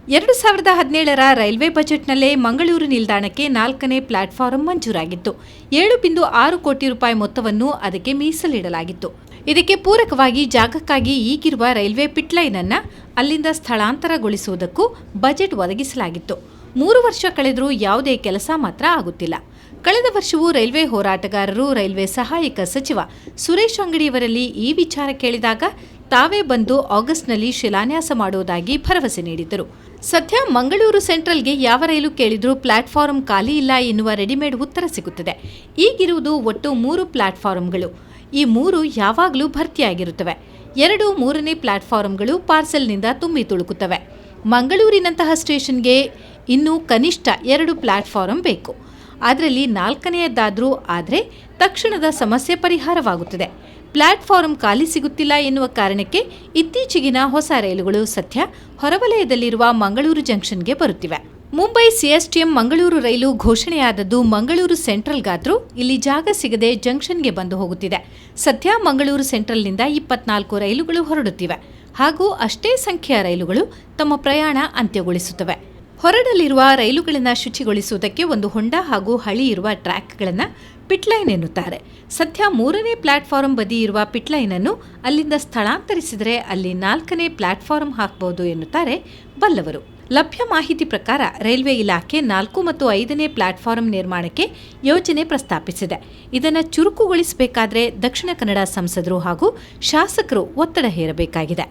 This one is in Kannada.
2017ರ ರೈಲ್ವೆ ಬಜೆಟ್ನಲ್ಲೇ ಮಂಗಳೂರು ನಿಲ್ದಾಣಕ್ಕೆ 4ನೇ ಪ್ಲಾಟ್ಫಾರಂ ಮಂಜೂರಾಗಿತ್ತು. 7.6 ಕೋಟಿ ರೂಪಾಯಿ ಮೊತ್ತವನ್ನು ಅದಕ್ಕೆ ಮೀಸಲಿಡಲಾಗಿತ್ತು. ಇದಕ್ಕೆ ಪೂರಕವಾಗಿ ಜಾಗಕ್ಕಾಗಿ ಈಗಿರುವ ರೈಲ್ವೆ ಪಿಟ್ಲೈನ್ ಅನ್ನು ಅಲ್ಲಿಂದ ಸ್ಥಳಾಂತರಗೊಳಿಸುವುದಕ್ಕೂ ಬಜೆಟ್ ಒದಗಿಸಲಾಗಿತ್ತು. 3 ವರ್ಷ ಕಳೆದರೂ ಯಾವುದೇ ಕೆಲಸ ಮಾತ್ರ ಆಗುತ್ತಿಲ್ಲ. ಕಳೆದ ವರ್ಷವೂ ರೈಲ್ವೆ ಹೋರಾಟಗಾರರು ರೈಲ್ವೆ ಸಹಾಯಕ ಸಚಿವ ಸುರೇಶ್ ಅಂಗಡಿಯವರಲ್ಲಿ ಈ ವಿಚಾರ ಕೇಳಿದಾಗ ತಾವೇ ಬಂದು ಆಗಸ್ಟ್ನಲ್ಲಿ ಶಿಲಾನ್ಯಾಸ ಮಾಡುವುದಾಗಿ ಭರವಸೆ ನೀಡಿದ್ದರು. ಸದ್ಯ ಮಂಗಳೂರು ಸೆಂಟ್ರಲ್ಗೆ ಯಾವ ರೈಲು ಕೇಳಿದ್ರೂ ಪ್ಲಾಟ್ಫಾರಂ ಖಾಲಿ ಇಲ್ಲ ಎನ್ನುವ ರೆಡಿಮೇಡ್ ಉತ್ತರ ಸಿಗುತ್ತದೆ. ಈಗಿರುವುದು ಒಟ್ಟು 3 ಪ್ಲಾಟ್ಫಾರಂಗಳು. ಈ 3 ಯಾವಾಗಲೂ ಭರ್ತಿಯಾಗಿರುತ್ತವೆ. 2 3ನೇ ಪ್ಲಾಟ್ಫಾರಂಗಳು ಪಾರ್ಸೆಲ್ನಿಂದ ತುಂಬಿ ತುಳುಕುತ್ತವೆ. ಮಂಗಳೂರಿನಂತಹ ಸ್ಟೇಷನ್ಗೆ ಇನ್ನೂ ಕನಿಷ್ಠ 2 ಪ್ಲಾಟ್ಫಾರಂ ಬೇಕು. ಅದರಲ್ಲಿ 4ನೇಯದ್ದಾದರೂ ಆದರೆ ತಕ್ಷಣದ ಸಮಸ್ಯೆ ಪರಿಹಾರವಾಗುತ್ತದೆ. ಪ್ಲಾಟ್ಫಾರಂ ಖಾಲಿ ಸಿಗುತ್ತಿಲ್ಲ ಎನ್ನುವ ಕಾರಣಕ್ಕೆ ಇತ್ತೀಚೆಗಿನ ಹೊಸ ರೈಲುಗಳು ಸದ್ಯ ಹೊರವಲಯದಲ್ಲಿರುವ ಮಂಗಳೂರು ಜಂಕ್ಷನ್ಗೆ ಬರುತ್ತಿವೆ. ಮುಂಬೈ ಸಿಎಸ್ಟಿಎಂ ಮಂಗಳೂರು ರೈಲು ಘೋಷಣೆಯಾದದ್ದು ಮಂಗಳೂರು ಸೆಂಟ್ರಲ್ಗಾದರೂ ಇಲ್ಲಿ ಜಾಗ ಸಿಗದೆ ಜಂಕ್ಷನ್ಗೆ ಬಂದು ಹೋಗುತ್ತಿದೆ. ಸದ್ಯ ಮಂಗಳೂರು ಸೆಂಟ್ರಲ್ನಿಂದ 24 ರೈಲುಗಳು ಹೊರಡುತ್ತಿವೆ ಹಾಗೂ ಅಷ್ಟೇ ಸಂಖ್ಯೆಯ ರೈಲುಗಳು ತಮ್ಮ ಪ್ರಯಾಣ ಅಂತ್ಯಗೊಳಿಸುತ್ತವೆ. ಹೊರಡಲಿರುವ ರೈಲುಗಳನ್ನು ಶುಚಿಗೊಳಿಸುವುದಕ್ಕೆ ಒಂದು ಹೊಂಡ ಹಾಗೂ ಹಳಿ ಇರುವ ಟ್ರ್ಯಾಕ್ಗಳನ್ನು ಪಿಟ್ಲೈನ್ ಎನ್ನುತ್ತಾರೆ. ಸದ್ಯ 3ನೇ ಪ್ಲಾಟ್ಫಾರಂ ಬದಿ ಇರುವ ಪಿಟ್ಲೈನ್ ಅನ್ನು ಅಲ್ಲಿಂದ ಸ್ಥಳಾಂತರಿಸಿದರೆ ಅಲ್ಲಿ 4ನೇ ಪ್ಲಾಟ್ಫಾರಂ ಹಾಕಬಹುದು ಎನ್ನುತ್ತಾರೆ ಬಲ್ಲವರು. ಲಭ್ಯ ಮಾಹಿತಿ ಪ್ರಕಾರ ರೈಲ್ವೆ ಇಲಾಖೆ 4 ಮತ್ತು 5ನೇ ಪ್ಲಾಟ್ಫಾರಂ ನಿರ್ಮಾಣಕ್ಕೆ ಯೋಜನೆ ಪ್ರಸ್ತಾಪಿಸಿದೆ. ಇದನ್ನು ಚುರುಕುಗೊಳಿಸಬೇಕಾದರೆ ದಕ್ಷಿಣ ಕನ್ನಡ ಸಂಸದರು ಹಾಗೂ ಶಾಸಕರು ಒತ್ತಡ ಹೇರಬೇಕಾಗಿದೆ.